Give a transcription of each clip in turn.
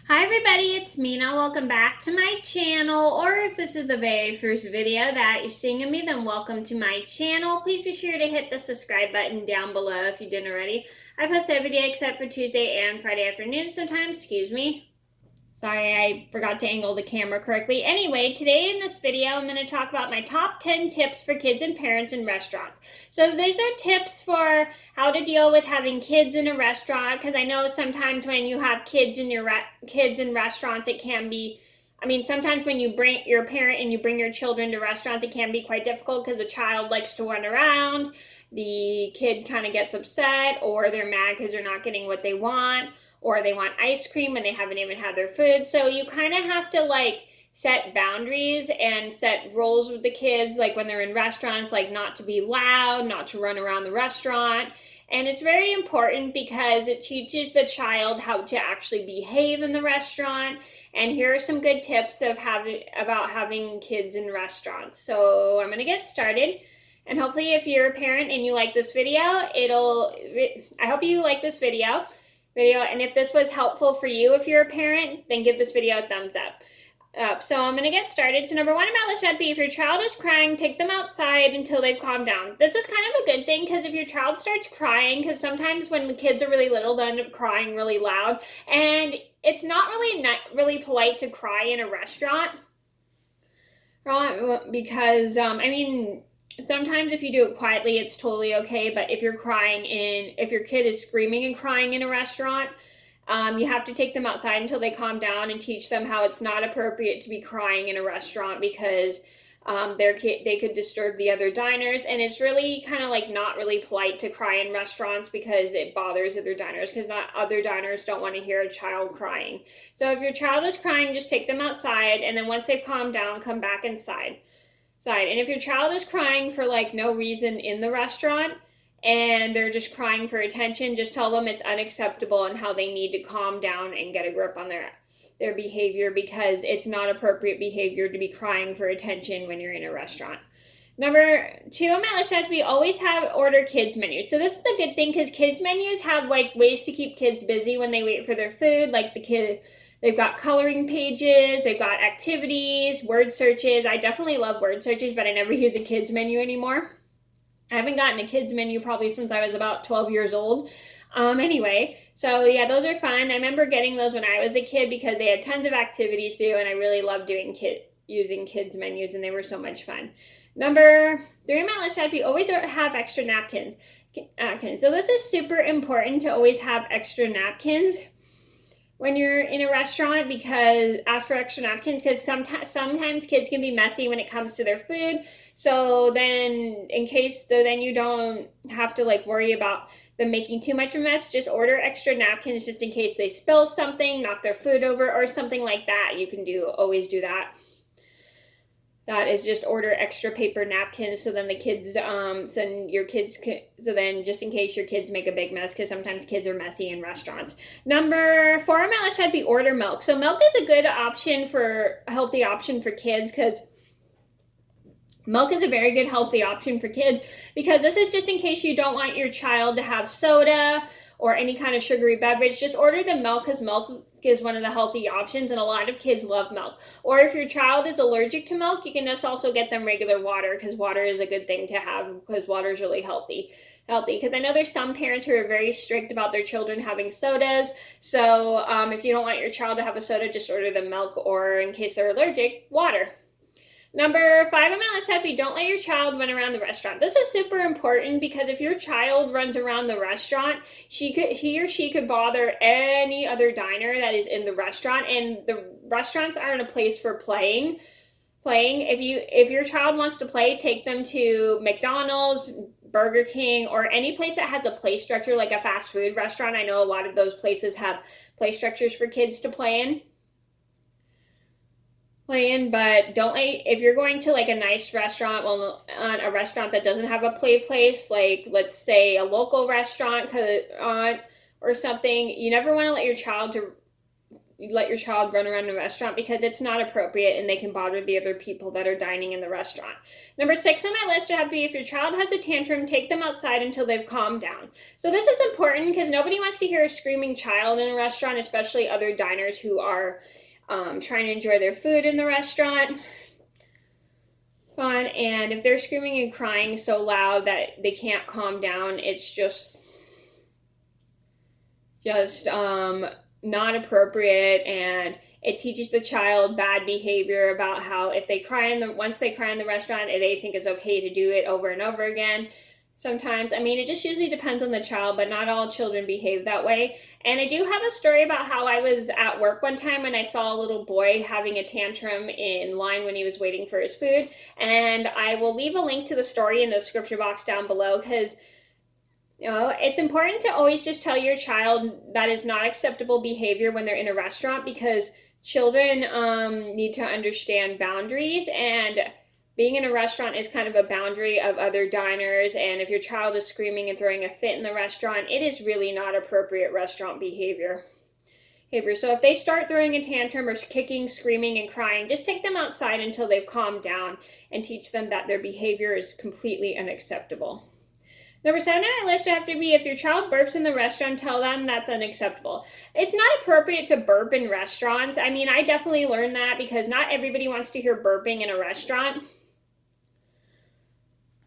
Hi everybody, it's Mena. Welcome back to my channel, or if this is the very first video that you're seeing of me, then welcome to my channel. Please be sure to hit the subscribe button down below if you didn't already. I post every day except for Tuesday and Friday afternoon sometimes, excuse me. Sorry, I forgot to angle the camera correctly. Anyway, today in this video, I'm going to talk about my top 10 tips for kids and parents in restaurants. So these are tips for how to deal with having kids in a restaurant, because I know sometimes when you have kids in kids in restaurants, it can be, sometimes when you bring your parent and you bring your children to restaurants, it can be quite difficult because the child likes to run around, the kid kind of gets upset, or they're mad because they're not getting what they want, or they want ice cream and they haven't even had their food. So you kind of have to set boundaries and set rules with the kids, like when they're in restaurants, like not to be loud, not to run around the restaurant. And it's very important because it teaches the child how to actually behave in the restaurant. And here are some good tips about having kids in restaurants. So I'm going to get started. And hopefully if you're a parent and you like this video, I hope you like this video. And if this was helpful for you, if you're a parent, then give this video a thumbs up. So I'm going to get started. So number one about this should be, if your child is crying, take them outside until they've calmed down. This is kind of a good thing because if your child starts crying, because sometimes when the kids are really little, they end up crying really loud. And it's not really polite to cry in a restaurant. Because, sometimes if you do it quietly, it's totally okay. But if your kid is screaming and crying in a restaurant, you have to take them outside until they calm down and teach them how it's not appropriate to be crying in a restaurant because they could disturb the other diners. And it's really kind of not really polite to cry in restaurants because it bothers other diners, because not other diners don't want to hear a child crying. So if your child is crying, just take them outside, and then once they've calmed down, come back inside. And if your child is crying for no reason in the restaurant and they're just crying for attention, just tell them it's unacceptable and how they need to calm down and get a grip on their behavior, because it's not appropriate behavior to be crying for attention when you're in a restaurant. Number two on my list has to be, always order kids menus. So this is a good thing because kids menus have ways to keep kids busy when they wait for their food. They've got coloring pages, they've got activities, word searches. I definitely love word searches, but I never use a kids menu anymore. I haven't gotten a kids menu probably since I was about 12 years old. Anyway, so yeah, those are fun. I remember getting those when I was a kid because they had tons of activities to do, and I really loved using kids menus, and they were so much fun. Number three on my list had to be, always have extra napkins. So this is super important to always have extra napkins when you're in a restaurant, because ask for extra napkins, because sometimes kids can be messy when it comes to their food. So then you don't have to worry about them making too much of a mess. Just order extra napkins just in case they spill something, knock their food over, or something like that. You can always do that. That is, just order extra paper napkins so then the kids, so then just in case your kids make a big mess, because sometimes kids are messy in restaurants. Number four on my list should be, order milk. So milk is a healthy option for kids, because milk is a very good healthy option for kids, because this is just in case you don't want your child to have soda or any kind of sugary beverage. Just order the milk, because milk is one of the healthy options, and a lot of kids love milk. Or if your child is allergic to milk, you can just also get them regular water, because water is a good thing to have, because water is really healthy. Because I know there's some parents who are very strict about their children having sodas. So if you don't want your child to have a soda, just order them milk, or in case they're allergic, water. Number five on my list would be, don't let your child run around the restaurant. This is super important, because if your child runs around the restaurant, he or she could bother any other diner that is in the restaurant, and the restaurants aren't a place for playing. If your child wants to play, take them to McDonald's, Burger King, or any place that has a play structure, like a fast food restaurant. I know a lot of those places have play structures for kids to play in. But if you're going to a nice restaurant, a restaurant that doesn't have a play place, let's say a local restaurant or something, you never want to let your child let your child run around a restaurant because it's not appropriate and they can bother the other people that are dining in the restaurant. Number 6 on my list would have to be, if your child has a tantrum, take them outside until they've calmed down. So this is important because nobody wants to hear a screaming child in a restaurant, especially other diners who are trying to enjoy their food in the restaurant. And if they're screaming and crying so loud that they can't calm down, it's just not appropriate, and it teaches the child bad behavior about how if they once they cry in the restaurant, they think it's okay to do it over and over again. Sometimes, it just usually depends on the child, but not all children behave that way. And I do have a story about how I was at work one time when I saw a little boy having a tantrum in line when he was waiting for his food. And I will leave a link to the story in the description box down below, because it's important to always just tell your child that is not acceptable behavior when they're in a restaurant, because children need to understand boundaries, and being in a restaurant is kind of a boundary of other diners. And if your child is screaming and throwing a fit in the restaurant, it is really not appropriate restaurant behavior. So if they start throwing a tantrum or kicking, screaming, and crying, just take them outside until they've calmed down and teach them that their behavior is completely unacceptable. Number 7 on my list would have to be, if your child burps in the restaurant, tell them that's unacceptable. It's not appropriate to burp in restaurants. I definitely learned that because not everybody wants to hear burping in a restaurant.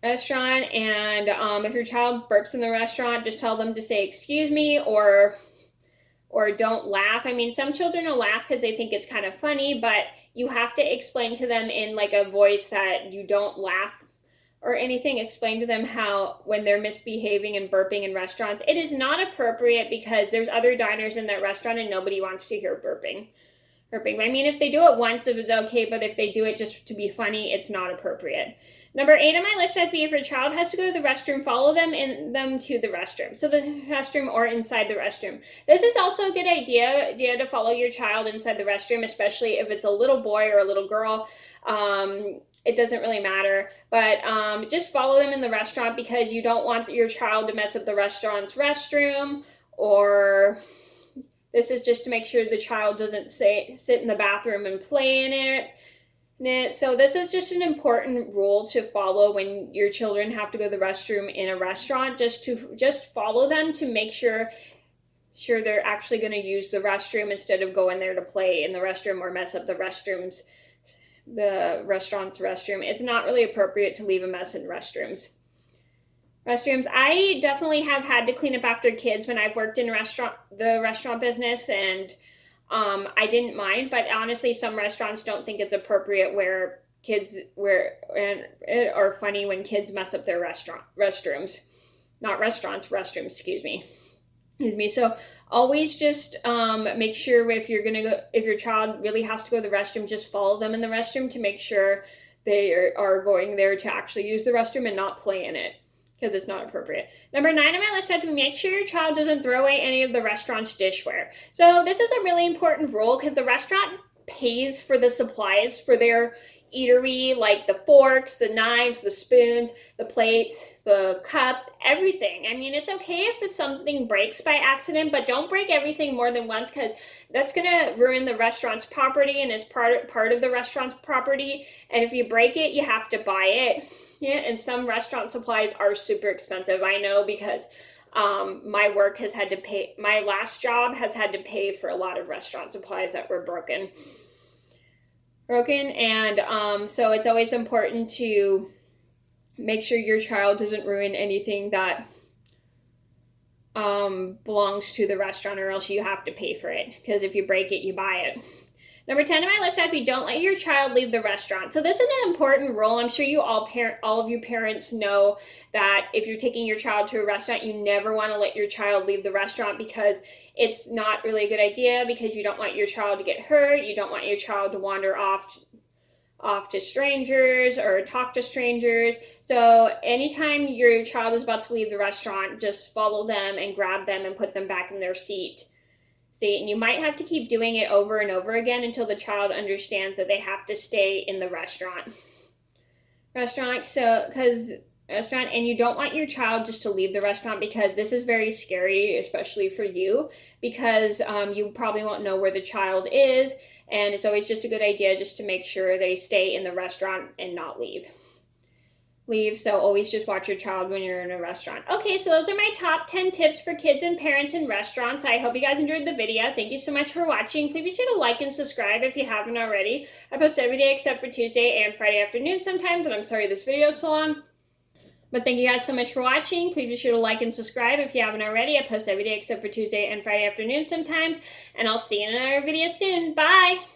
And if your child burps in the restaurant, just tell them to say excuse me, or don't laugh. Some children will laugh because they think it's kind of funny, but you have to explain to them in like a voice that you don't laugh or anything. Explain to them how when they're misbehaving and burping in restaurants, it is not appropriate because there's other diners in that restaurant and nobody wants to hear burping. If they do it once, it's okay, but if they do it just to be funny, it's not appropriate. Number 8 on my list would be, if your child has to go to the restroom, follow them to the restroom. So the restroom or inside the restroom. This is also a good idea to follow your child inside the restroom, especially if it's a little boy or a little girl. It doesn't really matter, but just follow them in the restaurant because you don't want your child to mess up the restaurant's restroom, or this is just to make sure the child doesn't sit in the bathroom and play in it. So this is just an important rule to follow when your children have to go to the restroom in a restaurant. Just follow them to make sure they're actually going to use the restroom instead of going there to play in the restroom or mess up the restaurant's restroom. It's not really appropriate to leave a mess in restrooms. I definitely have had to clean up after kids when I've worked in the restaurant business, and I didn't mind, but honestly, some restaurants don't think it's appropriate or funny when kids mess up their restrooms. Excuse me. So always just make sure if your child really has to go to the restroom, just follow them in the restroom to make sure they are going there to actually use the restroom and not play in it, because it's not appropriate. Number 9 on my list had to make sure your child doesn't throw away any of the restaurant's dishware. So this is a really important rule because the restaurant pays for the supplies for their eatery, like the forks, the knives, the spoons, the plates, the cups, everything. It's okay if something breaks by accident, but don't break everything more than once, because that's going to ruin the restaurant's property, and it's part of the restaurant's property. And if you break it, you have to buy it. Yeah, and some restaurant supplies are super expensive. I know because my last job has had to pay for a lot of restaurant supplies that were broken. And so it's always important to make sure your child doesn't ruin anything that belongs to the restaurant, or else you have to pay for it, because if you break it, you buy it. Number 10 on my list would be, don't let your child leave the restaurant. So this is an important rule. I'm sure all of you parents know that if you're taking your child to a restaurant, you never want to let your child leave the restaurant, because it's not really a good idea, because you don't want your child to get hurt. You don't want your child to wander off to strangers or talk to strangers. So anytime your child is about to leave the restaurant, just follow them and grab them and put them back in their seat. And you might have to keep doing it over and over again until the child understands that they have to stay in the restaurant. So, because restaurant, and you don't want your child just to leave the restaurant, because this is very scary, especially for you, because you probably won't know where the child is, and it's always just a good idea just to make sure they stay in the restaurant and not leave. So always just watch your child when you're in a restaurant. Okay, so those are my top 10 tips for kids and parents in restaurants. I hope you guys enjoyed the video. Thank you so much for watching. Please be sure to like and subscribe if you haven't already. I post every day except for Tuesday and Friday afternoon sometimes, and I'm sorry this video is so long. But thank you guys so much for watching. Please be sure to like and subscribe if you haven't already. I post every day except for Tuesday and Friday afternoon sometimes. And I'll see you in another video soon. Bye!